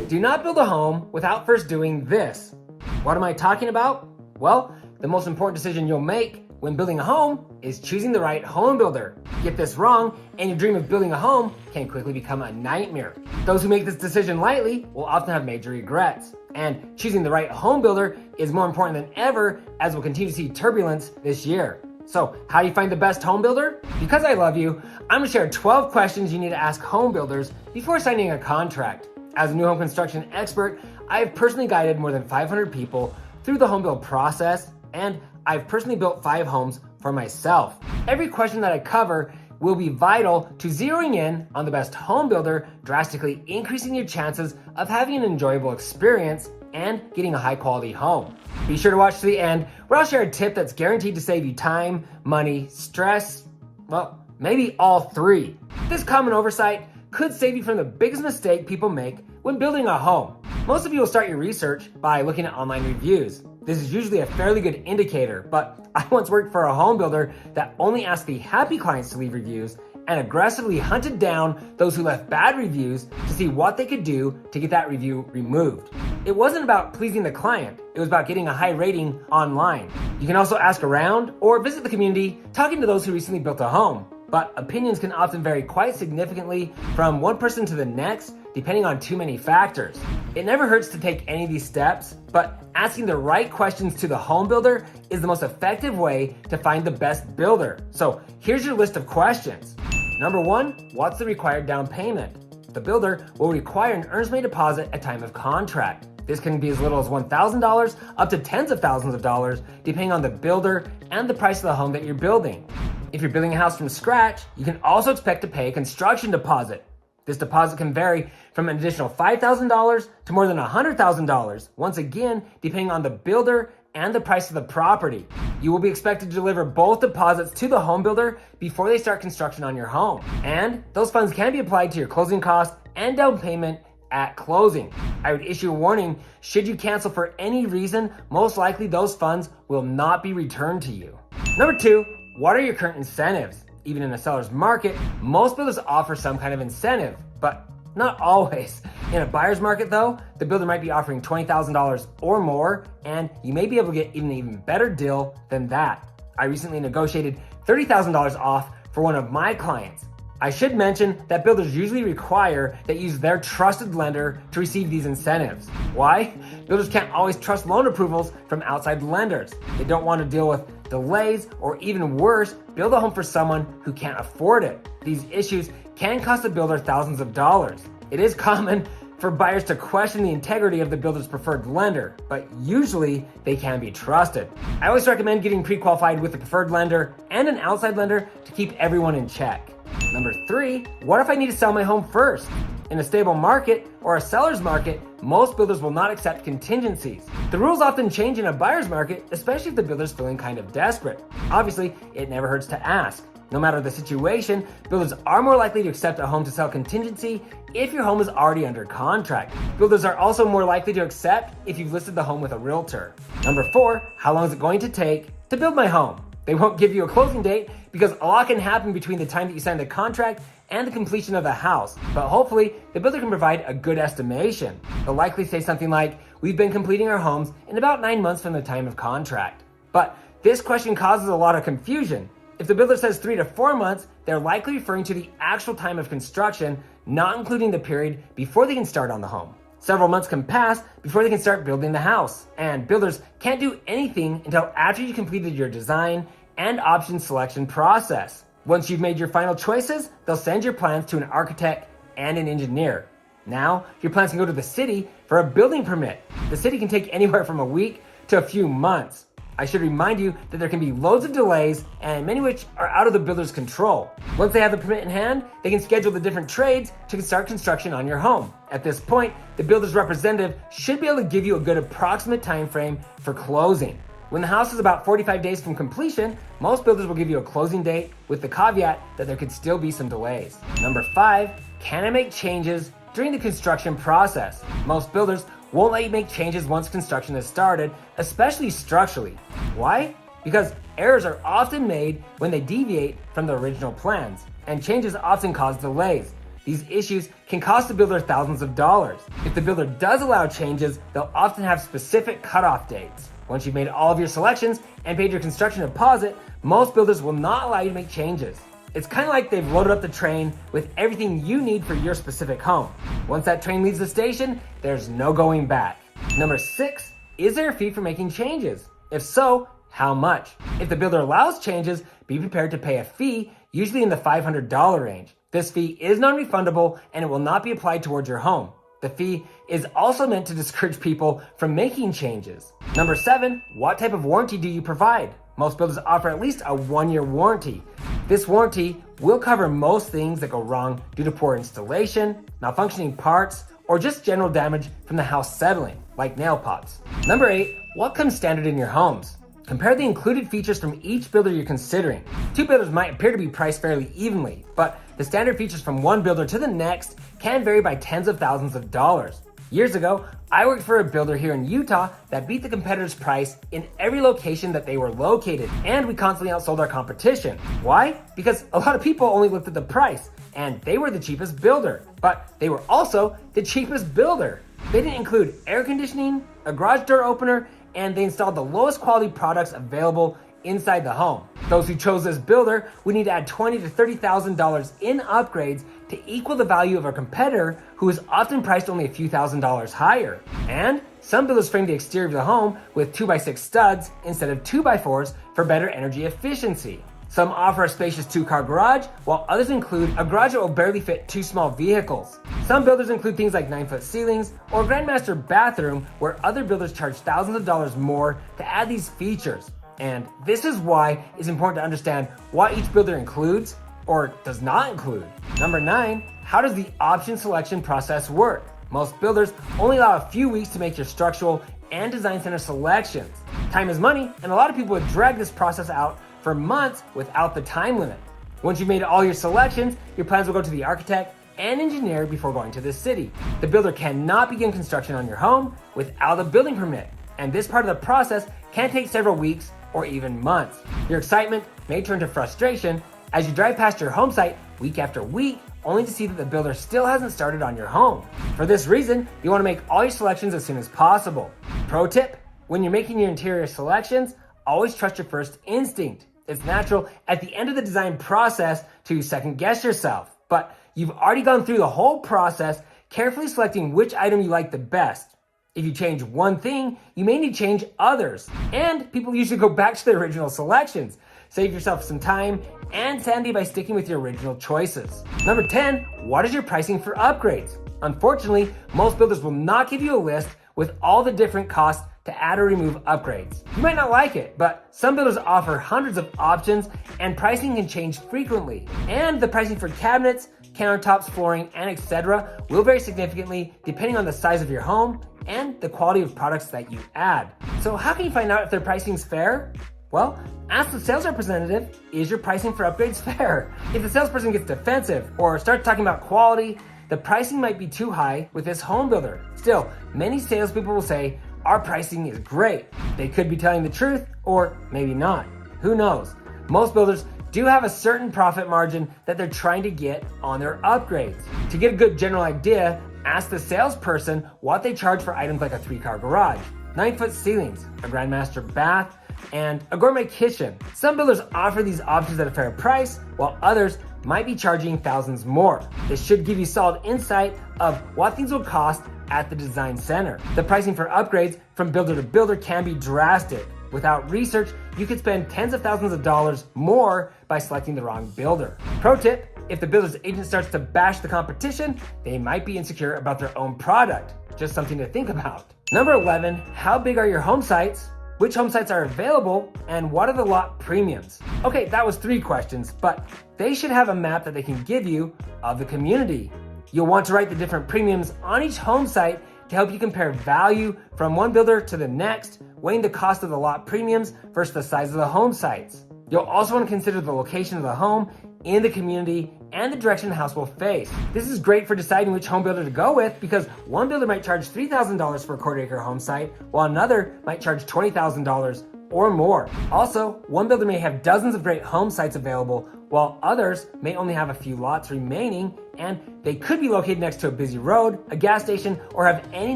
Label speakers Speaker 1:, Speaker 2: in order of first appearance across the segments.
Speaker 1: Do not build a home without first doing this. What am I talking about? Well, the most important decision you'll make when building a home is choosing the right home builder. Get this wrong, and your dream of building a home can quickly become a nightmare. Those who make this decision lightly will often have major regrets. And choosing the right home builder is more important than ever, as we'll continue to see turbulence this year. So how do you find the best home builder? Because I love you, I'm gonna share 12 questions you need to ask home builders before signing a contract. As a new home construction expert, I have personally guided more than 500 people through the home build process, and I've personally built 5 homes for myself. Every question that I cover will be vital to zeroing in on the best home builder, drastically increasing your chances of having an enjoyable experience and getting a high quality home. Be sure to watch to the end, where I'll share a tip that's guaranteed to save you time, money, stress, well, maybe all 3. This common oversight could save you from the biggest mistake people make when building a home. Most of you will start your research by looking at online reviews. This is usually a fairly good indicator, but I once worked for a home builder that only asked the happy clients to leave reviews and aggressively hunted down those who left bad reviews to see what they could do to get that review removed. It wasn't about pleasing the client, it was about getting a high rating online. You can also ask around or visit the community, talking to those who recently built a home. But opinions can often vary quite significantly from one person to the next, depending on too many factors. It never hurts to take any of these steps, but asking the right questions to the home builder is the most effective way to find the best builder. So here's your list of questions. Number 1, what's the required down payment? The builder will require an earnest money deposit at time of contract. This can be as little as $1,000 up to tens of thousands of dollars, depending on the builder and the price of the home that you're building. If you're building a house from scratch, you can also expect to pay a construction deposit. This deposit can vary from an additional $5,000 to more than $100,000, once again, depending on the builder and the price of the property. You will be expected to deliver both deposits to the home builder before they start construction on your home. And those funds can be applied to your closing costs and down payment at closing. I would issue a warning, should you cancel for any reason, most likely those funds will not be returned to you. Number 2, what are your current incentives? Even in a seller's market, most builders offer some kind of incentive, but not always. In a buyer's market though, the builder might be offering $20,000 or more, and you may be able to get an even better deal than that. I recently negotiated $30,000 off for one of my clients. I should mention that builders usually require that you use their trusted lender to receive these incentives. Why? Builders can't always trust loan approvals from outside lenders. They don't want to deal with delays, or even worse, build a home for someone who can't afford it. These issues can cost the builder thousands of dollars. It is common for buyers to question the integrity of the builder's preferred lender, but usually they can be trusted. I always recommend getting pre-qualified with a preferred lender and an outside lender to keep everyone in check. Number 3, what if I need to sell my home first? In a stable market or a seller's market, most builders will not accept contingencies. The rules often change in a buyer's market, especially if the builder's feeling kind of desperate. Obviously, it never hurts to ask. No matter the situation, builders are more likely to accept a home to sell contingency if your home is already under contract. Builders are also more likely to accept if you've listed the home with a realtor. Number 4, how long is it going to take to build my home? They won't give you a closing date because a lot can happen between the time that you sign the contract and the completion of the house, but hopefully the builder can provide a good estimation. They'll likely say something like, we've been completing our homes in about 9 months from the time of contract. But this question causes a lot of confusion. If the builder says 3 to 4 months, they're likely referring to the actual time of construction, not including the period before they can start on the home. Several months can pass before they can start building the house, and builders can't do anything until after you completed your design and option selection process. Once you've made your final choices, they'll send your plans to an architect and an engineer. Now, your plans can go to the city for a building permit. The city can take anywhere from a week to a few months. I should remind you that there can be loads of delays, and many of which are out of the builder's control. Once they have the permit in hand, they can schedule the different trades to start construction on your home. At this point, the builder's representative should be able to give you a good approximate time frame for closing. When the house is about 45 days from completion, most builders will give you a closing date with the caveat that there could still be some delays. Number 5, can I make changes during the construction process? Most builders won't let you make changes once construction has started, especially structurally. Why? Because errors are often made when they deviate from the original plans, and changes often cause delays. These issues can cost the builder thousands of dollars. If the builder does allow changes, they'll often have specific cutoff dates. Once you've made all of your selections and paid your construction deposit, most builders will not allow you to make changes. It's kind of like they've loaded up the train with everything you need for your specific home. Once that train leaves the station, there's no going back. Number 6, is there a fee for making changes? If so, how much? If the builder allows changes, be prepared to pay a fee, usually in the $500 range. This fee is non-refundable and it will not be applied towards your home. The fee is also meant to discourage people from making changes. Number 7, what type of warranty do you provide? Most builders offer at least a 1-year warranty. This warranty will cover most things that go wrong due to poor installation, malfunctioning parts, or just general damage from the house settling, like nail pots. Number 8, what comes standard in your homes? Compare the included features from each builder you're considering. Two builders might appear to be priced fairly evenly, but the standard features from one builder to the next can vary by tens of thousands of dollars. Years ago, I worked for a builder here in Utah that beat the competitor's price in every location that they were located, and we constantly outsold our competition. Why? Because a lot of people only looked at the price, and they were the cheapest builder, but they were also the cheapest builder. They didn't include air conditioning, a garage door opener, and they installed the lowest quality products available inside the home. Those who chose this builder would need to add $20,000 to $30,000 in upgrades to equal the value of a competitor who is often priced only a few $1,000s higher. And some builders frame the exterior of the home with 2x6 studs instead of 2x4s for better energy efficiency. Some offer a spacious 2-car garage, while others include a garage that will barely fit 2 small vehicles. Some builders include things like 9-foot ceilings or a Grandmaster bathroom, where other builders charge thousands of dollars more to add these features. And this is why it's important to understand what each builder includes or does not include. Number 9, how does the option selection process work? Most builders only allow a few weeks to make your structural and design center selections. Time is money, and a lot of people would drag this process out for months without the time limit. Once you've made all your selections, your plans will go to the architect and engineer before going to the city. The builder cannot begin construction on your home without a building permit, and this part of the process can take several weeks or even months. Your excitement may turn to frustration as you drive past your home site week after week, only to see that the builder still hasn't started on your home. For this reason, you want to make all your selections as soon as possible. Pro tip, when you're making your interior selections, always trust your first instinct. It's natural at the end of the design process to second guess yourself, but you've already gone through the whole process carefully selecting which item you like the best. If you change one thing, you may need to change others, and people usually go back to their original selections. Save yourself some time and sanity by sticking with your original choices. Number 10, what is your pricing for upgrades? Unfortunately, most builders will not give you a list with all the different costs to add or remove upgrades. You might not like it, but some builders offer hundreds of options and pricing can change frequently. And the pricing for cabinets, countertops, flooring, and etc. will vary significantly depending on the size of your home and the quality of products that you add. So how can you find out if their pricing's fair? Well, ask the sales representative, is your pricing for upgrades fair? If the salesperson gets defensive or starts talking about quality, the pricing might be too high with this home builder. Still, many salespeople will say, our pricing is great. They could be telling the truth or maybe not. Who knows? Most builders do have a certain profit margin that they're trying to get on their upgrades. To get a good general idea, ask the salesperson what they charge for items like a 3-car garage, 9-foot ceilings, a Grandmaster bath, and a gourmet kitchen. Some builders offer these options at a fair price, while others might be charging thousands more. This should give you solid insight of what things will cost at the design center. The pricing for upgrades from builder to builder can be drastic. Without research, you could spend tens of thousands of dollars more by selecting the wrong builder. Pro tip, if the builder's agent starts to bash the competition, they might be insecure about their own product. Just something to think about. Number 11, how big are your home sites? Which home sites are available, and what are the lot premiums? Okay, that was 3 questions, but they should have a map that they can give you of the community. You'll want to write the different premiums on each home site to help you compare value from one builder to the next, weighing the cost of the lot premiums versus the size of the home sites. You'll also want to consider the location of the home in the community and the direction the house will face. This is great for deciding which home builder to go with because one builder might charge $3,000 for a quarter-acre home site, while another might charge $20,000 or more. Also, one builder may have dozens of great home sites available, while others may only have a few lots remaining, and they could be located next to a busy road, a gas station, or have any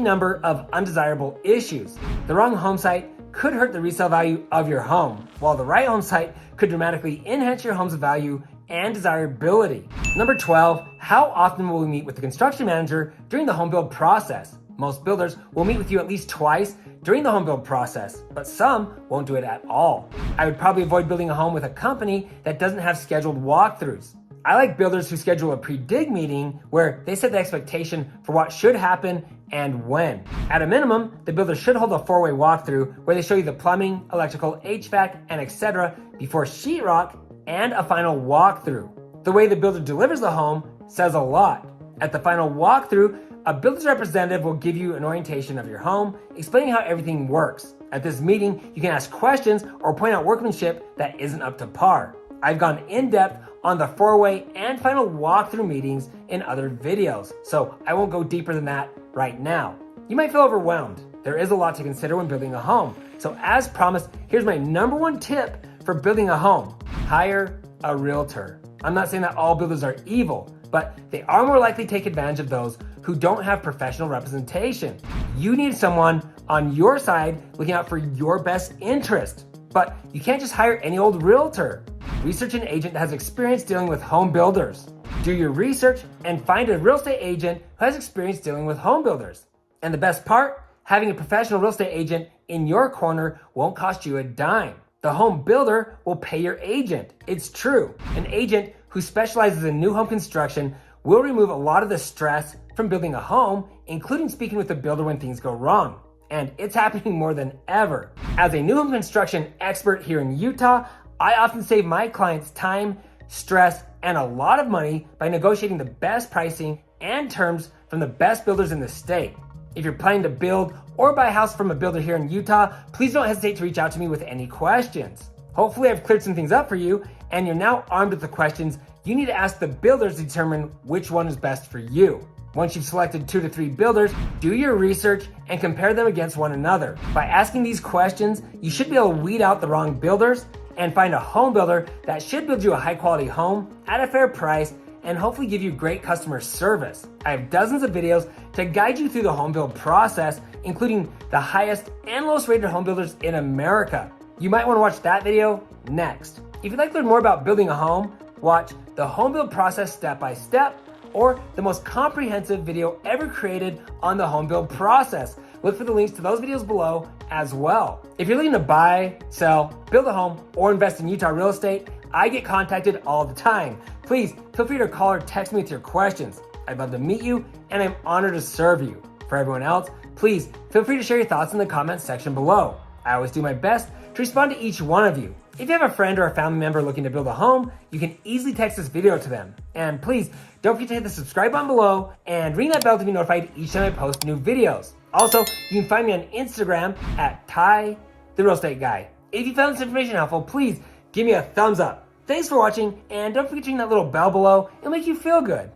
Speaker 1: number of undesirable issues. The wrong home site could hurt the resale value of your home, while the right home site could dramatically enhance your home's value and desirability. Number 12, how often will we meet with the construction manager during the home build process? Most builders will meet with you at least twice during the home build process, but some won't do it at all. I would probably avoid building a home with a company that doesn't have scheduled walkthroughs. I like builders who schedule a pre-dig meeting where they set the expectation for what should happen and when. At a minimum, the builder should hold a 4-way walkthrough where they show you the plumbing, electrical, HVAC, and etc. before sheetrock and a final walkthrough. The way the builder delivers the home says a lot. At the final walkthrough, a builder's representative will give you an orientation of your home, explaining how everything works. At this meeting, you can ask questions or point out workmanship that isn't up to par. I've gone in depth on the 4-way and final walkthrough meetings in other videos, so I won't go deeper than that right now. You might feel overwhelmed. There is a lot to consider when building a home. So as promised, here's my number 1 tip for building a home. Hire a realtor. I'm not saying that all builders are evil, but they are more likely to take advantage of those who don't have professional representation. You need someone on your side looking out for your best interest. But you can't just hire any old realtor. Research an agent that has experience dealing with home builders. Do your research and find a real estate agent who has experience dealing with home builders. And the best part, having a professional real estate agent in your corner won't cost you a dime. The home builder will pay your agent. It's true. An agent who specializes in new home construction will remove a lot of the stress from building a home, including speaking with the builder when things go wrong. And it's happening more than ever. As a new home construction expert here in Utah, I often save my clients time, stress, and a lot of money by negotiating the best pricing and terms from the best builders in the state. If you're planning to build or buy a house from a builder here in Utah, please don't hesitate to reach out to me with any questions. Hopefully I've cleared some things up for you, and you're now armed with the questions you need to ask the builders to determine which one is best for you. Once you've selected 2 to 3 builders, do your research and compare them against one another. By asking these questions, you should be able to weed out the wrong builders and find a home builder that should build you a high quality home at a fair price and hopefully give you great customer service. I have dozens of videos to guide you through the home build process, including the highest and lowest rated home builders in America. You might want to watch that video next. If you'd like to learn more about building a home, watch the home build process step by step, or the most comprehensive video ever created on the home build process. Look for the links to those videos below as well. If you're looking to buy, sell, build a home, or invest in Utah real estate, I get contacted all the time. Please feel free to call or text me with your questions. I'd love to meet you, and I'm honored to serve you. For everyone else, please feel free to share your thoughts in the comments section below. I always do my best to respond to each one of you. If you have a friend or a family member looking to build a home, you can easily text this video to them. And please don't forget to hit the subscribe button below and ring that bell to be notified each time I post new videos. Also, you can find me on Instagram at Ty the Real Estate Guy. If you found this information helpful, please give me a thumbs up. Thanks for watching, and don't forget to ring that little bell below. It'll make you feel good.